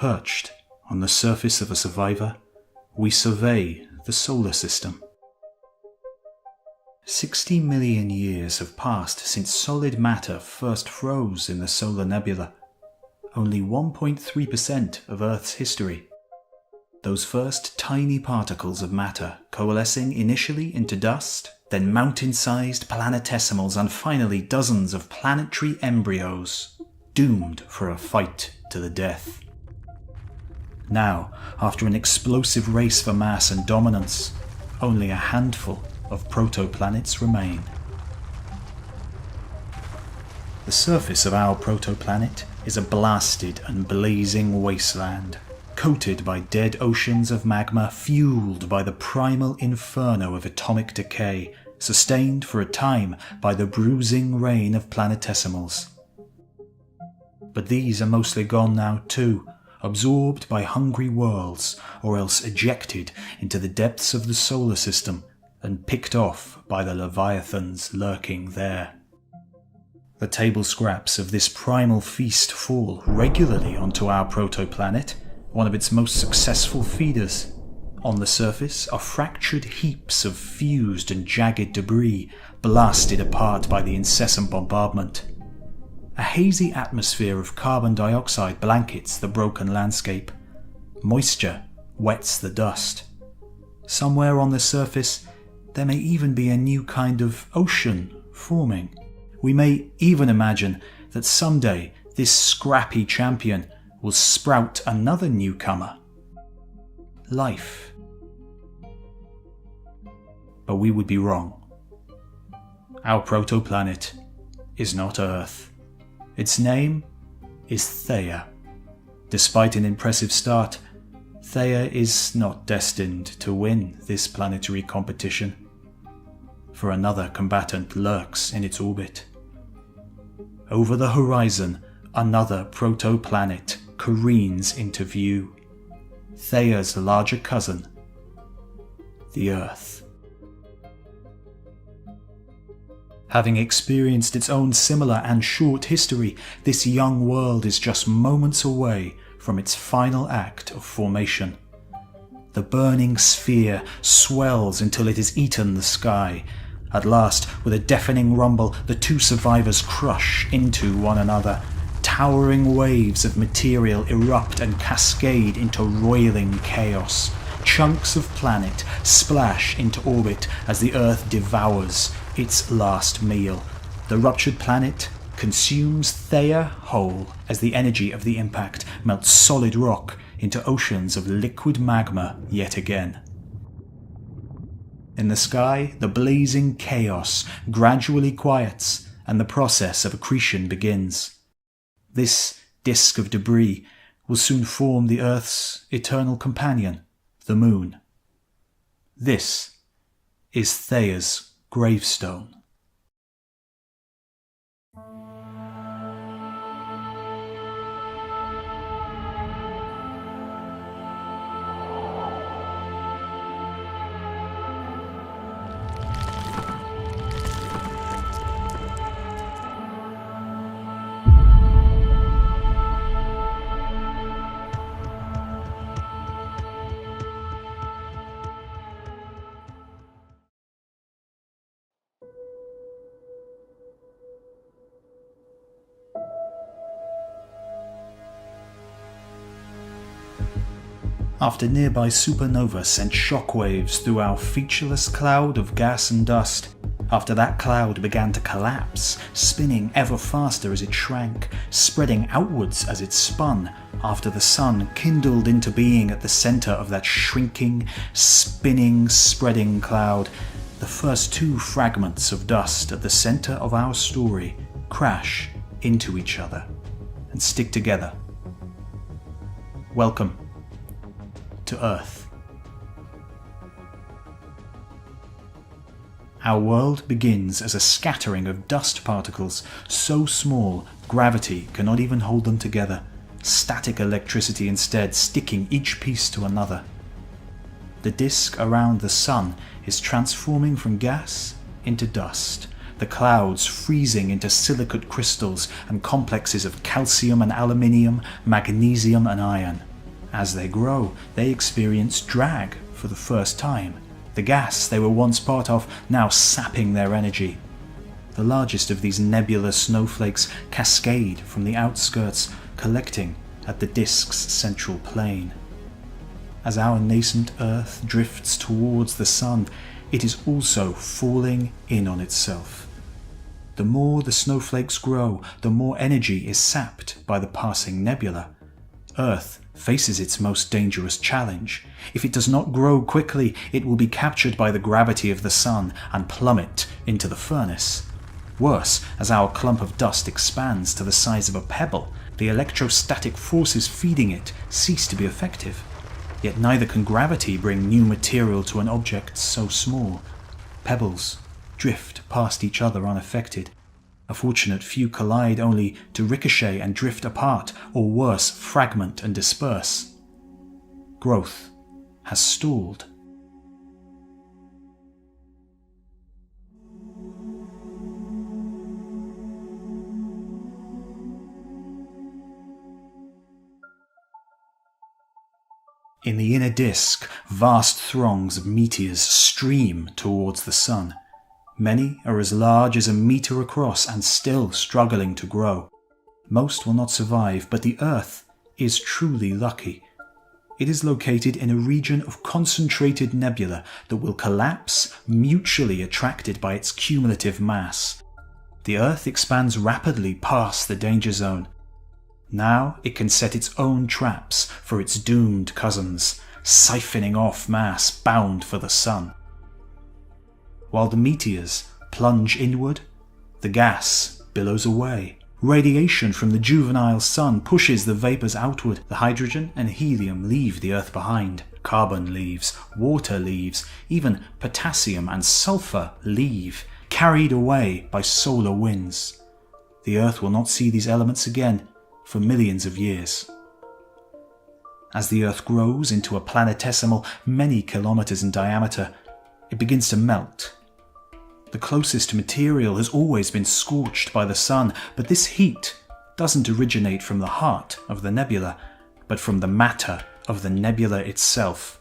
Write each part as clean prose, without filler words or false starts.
Perched on the surface of a survivor, we survey the solar system. 60 million years have passed since solid matter first froze in the solar nebula, only 1.3% of Earth's history. Those first tiny particles of matter coalescing initially into dust, then mountain-sized planetesimals, and finally dozens of planetary embryos, doomed for a fight to the death. Now, after an explosive race for mass and dominance, only a handful of protoplanets remain. The surface of our protoplanet is a blasted and blazing wasteland, coated by dead oceans of magma fueled by the primal inferno of atomic decay, sustained for a time by the bruising rain of planetesimals. But these are mostly gone now too, absorbed by hungry worlds, or else ejected into the depths of the solar system and picked off by the leviathans lurking there. The table scraps of this primal feast fall regularly onto our protoplanet, one of its most successful feeders. On the surface are fractured heaps of fused and jagged debris, blasted apart by the incessant bombardment. A hazy atmosphere of carbon dioxide blankets the broken landscape. Moisture wets the dust. Somewhere on the surface, there may even be a new kind of ocean forming. We may even imagine that someday this scrappy champion will sprout another newcomer. Life. But we would be wrong. Our protoplanet is not Earth. Its name is Theia. Despite an impressive start, Theia is not destined to win this planetary competition, for another combatant lurks in its orbit. Over the horizon, another protoplanet careens into view. Theia's larger cousin, the Earth. Having experienced its own similar and short history, this young world is just moments away from its final act of formation. The burning sphere swells until it has eaten the sky. At last, with a deafening rumble, the two survivors crush into one another. Towering waves of material erupt and cascade into roiling chaos. Chunks of planet splash into orbit as the Earth devours its last meal. The ruptured planet consumes Theia whole as the energy of the impact melts solid rock into oceans of liquid magma yet again. In the sky, the blazing chaos gradually quiets and the process of accretion begins. This disk of debris will soon form the Earth's eternal companion, the Moon. This is Theia's gravestone. After nearby supernova sent shockwaves through our featureless cloud of gas and dust, after that cloud began to collapse, spinning ever faster as it shrank, spreading outwards as it spun, after the sun kindled into being at the centre of that shrinking, spinning, spreading cloud, the first two fragments of dust at the centre of our story crash into each other and stick together. Welcome to Earth. Our world begins as a scattering of dust particles so small gravity cannot even hold them together, static electricity instead sticking each piece to another. The disk around the sun is transforming from gas into dust, the clouds freezing into silicate crystals and complexes of calcium and aluminium, magnesium and iron. As they grow, they experience drag for the first time. The gas they were once part of now sapping their energy. The largest of these nebular snowflakes cascade from the outskirts, collecting at the disk's central plane. As our nascent Earth drifts towards the Sun, it is also falling in on itself. The more the snowflakes grow, the more energy is sapped by the passing nebula. Earth faces its most dangerous challenge. If it does not grow quickly, it will be captured by the gravity of the Sun and plummet into the furnace. Worse, as our clump of dust expands to the size of a pebble, the electrostatic forces feeding it cease to be effective. Yet neither can gravity bring new material to an object so small. Pebbles drift past each other unaffected. A fortunate few collide only to ricochet and drift apart, or worse, fragment and disperse. Growth has stalled. In the inner disk, vast throngs of meteors stream towards the Sun. Many are as large as a meter across and still struggling to grow. Most will not survive, but the Earth is truly lucky. It is located in a region of concentrated nebula that will collapse, mutually attracted by its cumulative mass. The Earth expands rapidly past the danger zone. Now it can set its own traps for its doomed cousins, siphoning off mass bound for the Sun. While the meteors plunge inward, the gas billows away. Radiation from the juvenile Sun pushes the vapors outward. The hydrogen and helium leave the Earth behind. Carbon leaves, water leaves, even potassium and sulfur leave, carried away by solar winds. The Earth will not see these elements again for millions of years. As the Earth grows into a planetesimal many kilometers in diameter, it begins to melt. The closest material has always been scorched by the Sun, but this heat doesn't originate from the heart of the nebula, but from the matter of the nebula itself.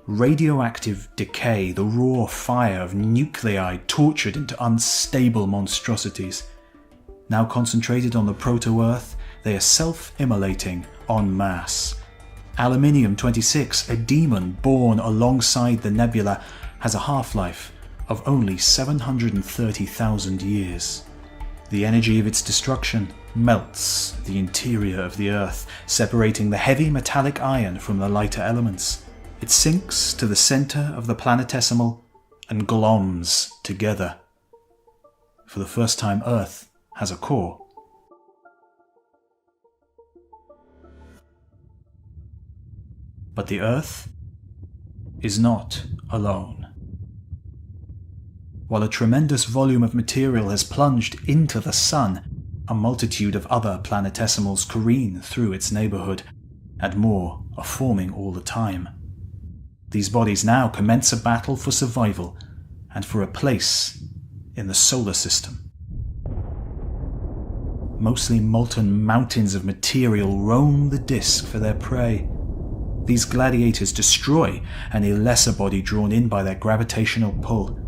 Radioactive decay, the raw fire of nuclei tortured into unstable monstrosities. Now concentrated on the proto-Earth, they are self-immolating en masse. Aluminium-26, a demon born alongside the nebula, has a half-life of only 730,000 years. The energy of its destruction melts the interior of the Earth, separating the heavy metallic iron from the lighter elements. It sinks to the center of the planetesimal and gloms together. For the first time, Earth has a core. But the Earth is not alone. While a tremendous volume of material has plunged into the Sun, a multitude of other planetesimals careen through its neighborhood, and more are forming all the time. These bodies now commence a battle for survival and for a place in the solar system. Mostly molten mountains of material roam the disk for their prey. These gladiators destroy any lesser body drawn in by their gravitational pull.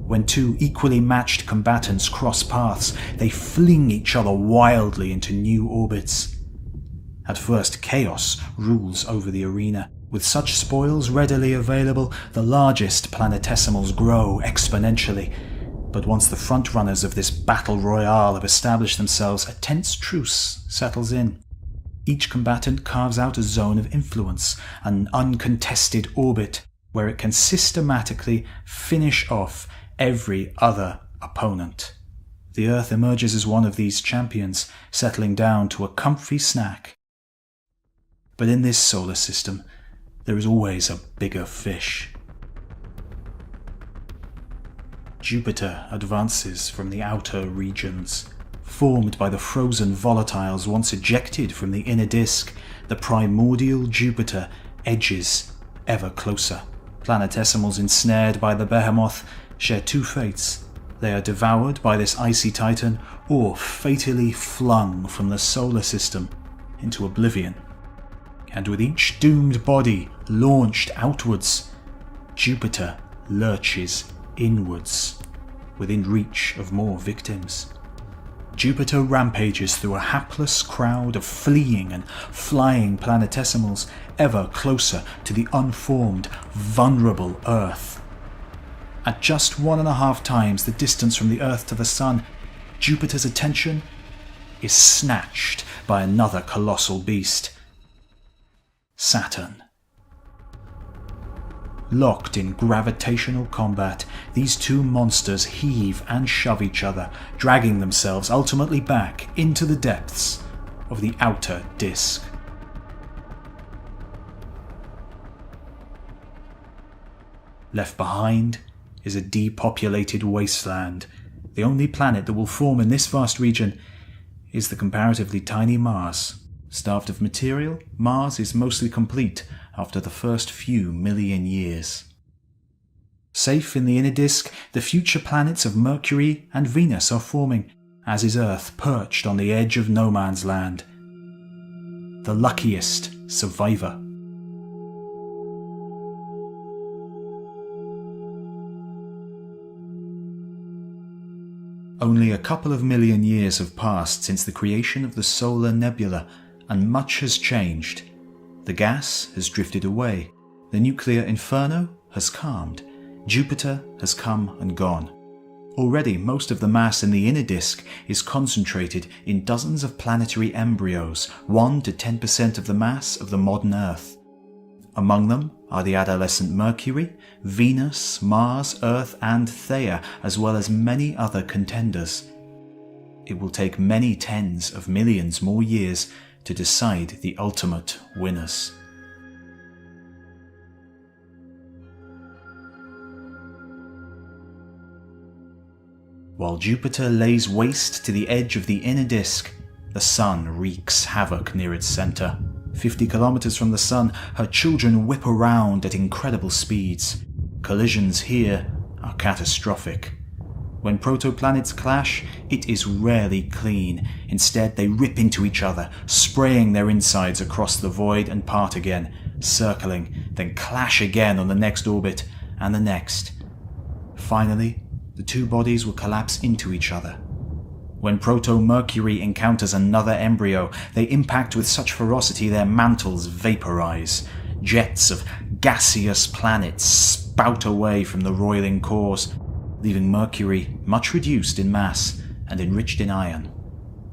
When two equally matched combatants cross paths, they fling each other wildly into new orbits. At first, chaos rules over the arena. With such spoils readily available, the largest planetesimals grow exponentially. But once the frontrunners of this battle royale have established themselves, a tense truce settles in. Each combatant carves out a zone of influence, an uncontested orbit, where it can systematically finish off every other opponent. The Earth emerges as one of these champions, settling down to a comfy snack. But in this solar system, there is always a bigger fish. Jupiter advances from the outer regions. Formed by the frozen volatiles once ejected from the inner disk, the primordial Jupiter edges ever closer. Planetesimals ensnared by the behemoth share two fates. They are devoured by this icy titan, or fatally flung from the solar system into oblivion. and with each doomed body launched outwards, Jupiter lurches inwards, within reach of more victims. Jupiter rampages through a hapless crowd of fleeing and flying planetesimals, ever closer to the unformed, vulnerable Earth. At just 1.5 times the distance from the Earth to the Sun, Jupiter's attention is snatched by another colossal beast, Saturn. Locked in gravitational combat, these two monsters heave and shove each other, dragging themselves ultimately back into the depths of the outer disk. Left behind is a depopulated wasteland. The only planet that will form in this vast region is the comparatively tiny Mars. Starved of material, Mars is mostly complete after the first few million years. Safe in the inner disk, the future planets of Mercury and Venus are forming, as is Earth perched on the edge of no man's land. The luckiest survivor. Only a couple of million years have passed since the creation of the solar nebula, and much has changed. The gas has drifted away, the nuclear inferno has calmed, Jupiter has come and gone. Already most of the mass in the inner disk is concentrated in dozens of planetary embryos, 1 to 10% of the mass of the modern Earth. Among them are the adolescent Mercury, Venus, Mars, Earth and Theia, as well as many other contenders. It will take many tens of millions more years to decide the ultimate winners. While Jupiter lays waste to the edge of the inner disk, the Sun wreaks havoc near its centre. 50 kilometers from the Sun, her children whip around at incredible speeds. Collisions here are catastrophic. When protoplanets clash, it is rarely clean. Instead, they rip into each other, spraying their insides across the void and part again, circling, then clash again on the next orbit and the next. Finally, the two bodies will collapse into each other. When Proto-Mercury encounters another embryo, they impact with such ferocity their mantles vaporize. Jets of gaseous planets spout away from the roiling cores, leaving Mercury much reduced in mass and enriched in iron.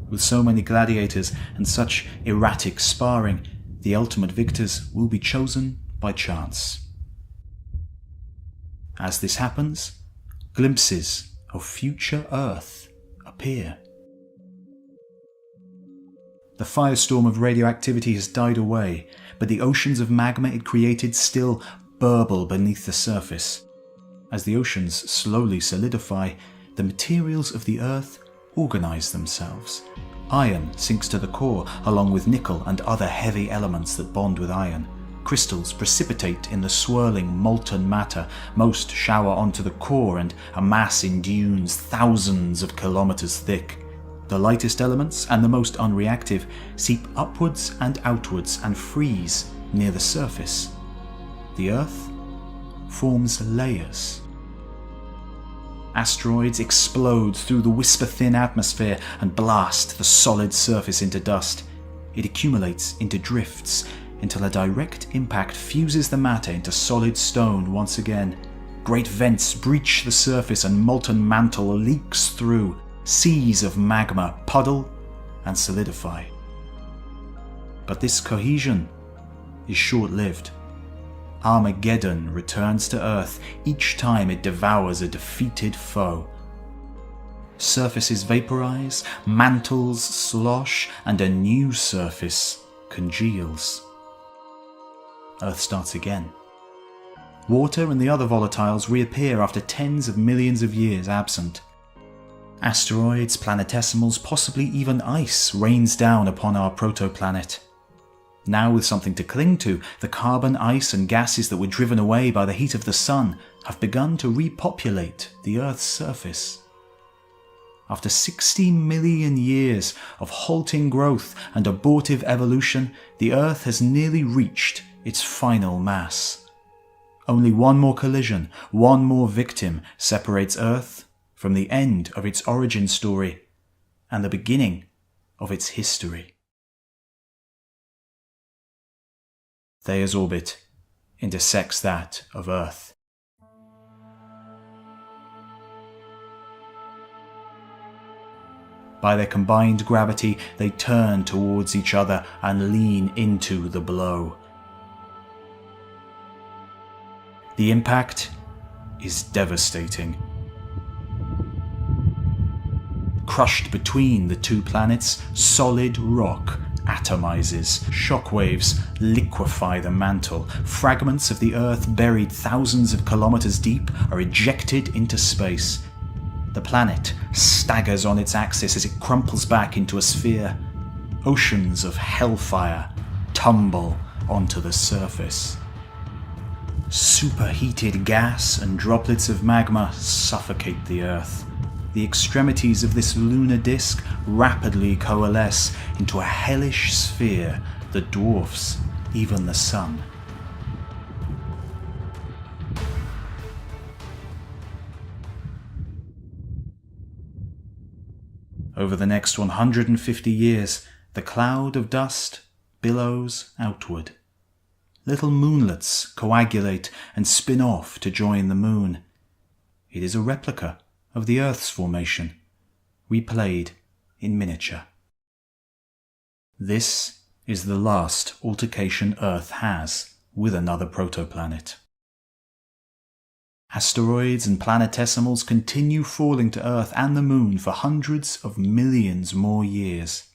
With so many gladiators and such erratic sparring, the ultimate victors will be chosen by chance. As this happens, glimpses of future Earth appear. The firestorm of radioactivity has died away, but the oceans of magma it created still burble beneath the surface. As the oceans slowly solidify, the materials of the Earth organize themselves. Iron sinks to the core, along with nickel and other heavy elements that bond with iron. Crystals precipitate in the swirling molten matter. Most shower onto the core and amass in dunes thousands of kilometers thick. The lightest elements and the most unreactive seep upwards and outwards and freeze near the surface. The Earth forms layers. Asteroids explode through the whisper-thin atmosphere and blast the solid surface into dust. It accumulates into drifts until a direct impact fuses the matter into solid stone once again. Great vents breach the surface and molten mantle leaks through. Seas of magma puddle and solidify. But this cohesion is short-lived. Armageddon returns to Earth each time it devours a defeated foe. Surfaces vaporize, mantles slosh, and a new surface congeals. Earth starts again. Water and the other volatiles reappear after tens of millions of years absent. Asteroids, planetesimals, possibly even ice rains down upon our protoplanet. Now with something to cling to, the carbon, ice and gases that were driven away by the heat of the sun have begun to repopulate the Earth's surface. After 60 million years of halting growth and abortive evolution, the Earth has nearly reached its final mass. Only one more collision, one more victim separates Earth from the end of its origin story and the beginning of its history. Thayer's orbit intersects that of Earth. By their combined gravity, they turn towards each other and lean into the blow. The impact is devastating. Crushed between the two planets, solid rock atomizes. Shockwaves liquefy the mantle. Fragments of the Earth buried thousands of kilometers deep are ejected into space. The planet staggers on its axis as it crumples back into a sphere. Oceans of hellfire tumble onto the surface. Superheated gas and droplets of magma suffocate the Earth. The extremities of this lunar disk rapidly coalesce into a hellish sphere that dwarfs even the Sun. Over the next 150 years, the cloud of dust billows outward. Little moonlets coagulate and spin off to join the moon. It is a replica of the Earth's formation, replayed in miniature. This is the last altercation Earth has with another protoplanet. Asteroids and planetesimals continue falling to Earth and the Moon for hundreds of millions more years.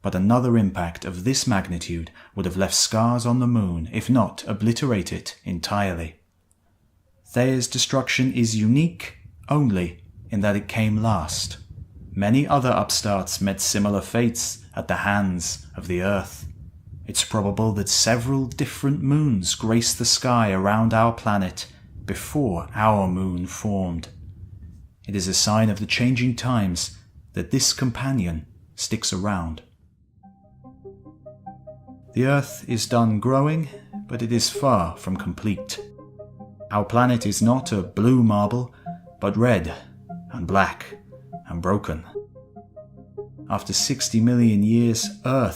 But another impact of this magnitude would have left scars on the Moon, if not obliterate it entirely. Thayer's destruction is unique only in that it came last. Many other upstarts met similar fates at the hands of the Earth. It's probable that several different moons graced the sky around our planet before our moon formed. It is a sign of the changing times that this companion sticks around. The Earth is done growing, but it is far from complete. Our planet is not a blue marble, but red and black and broken. After 60 million years, Earth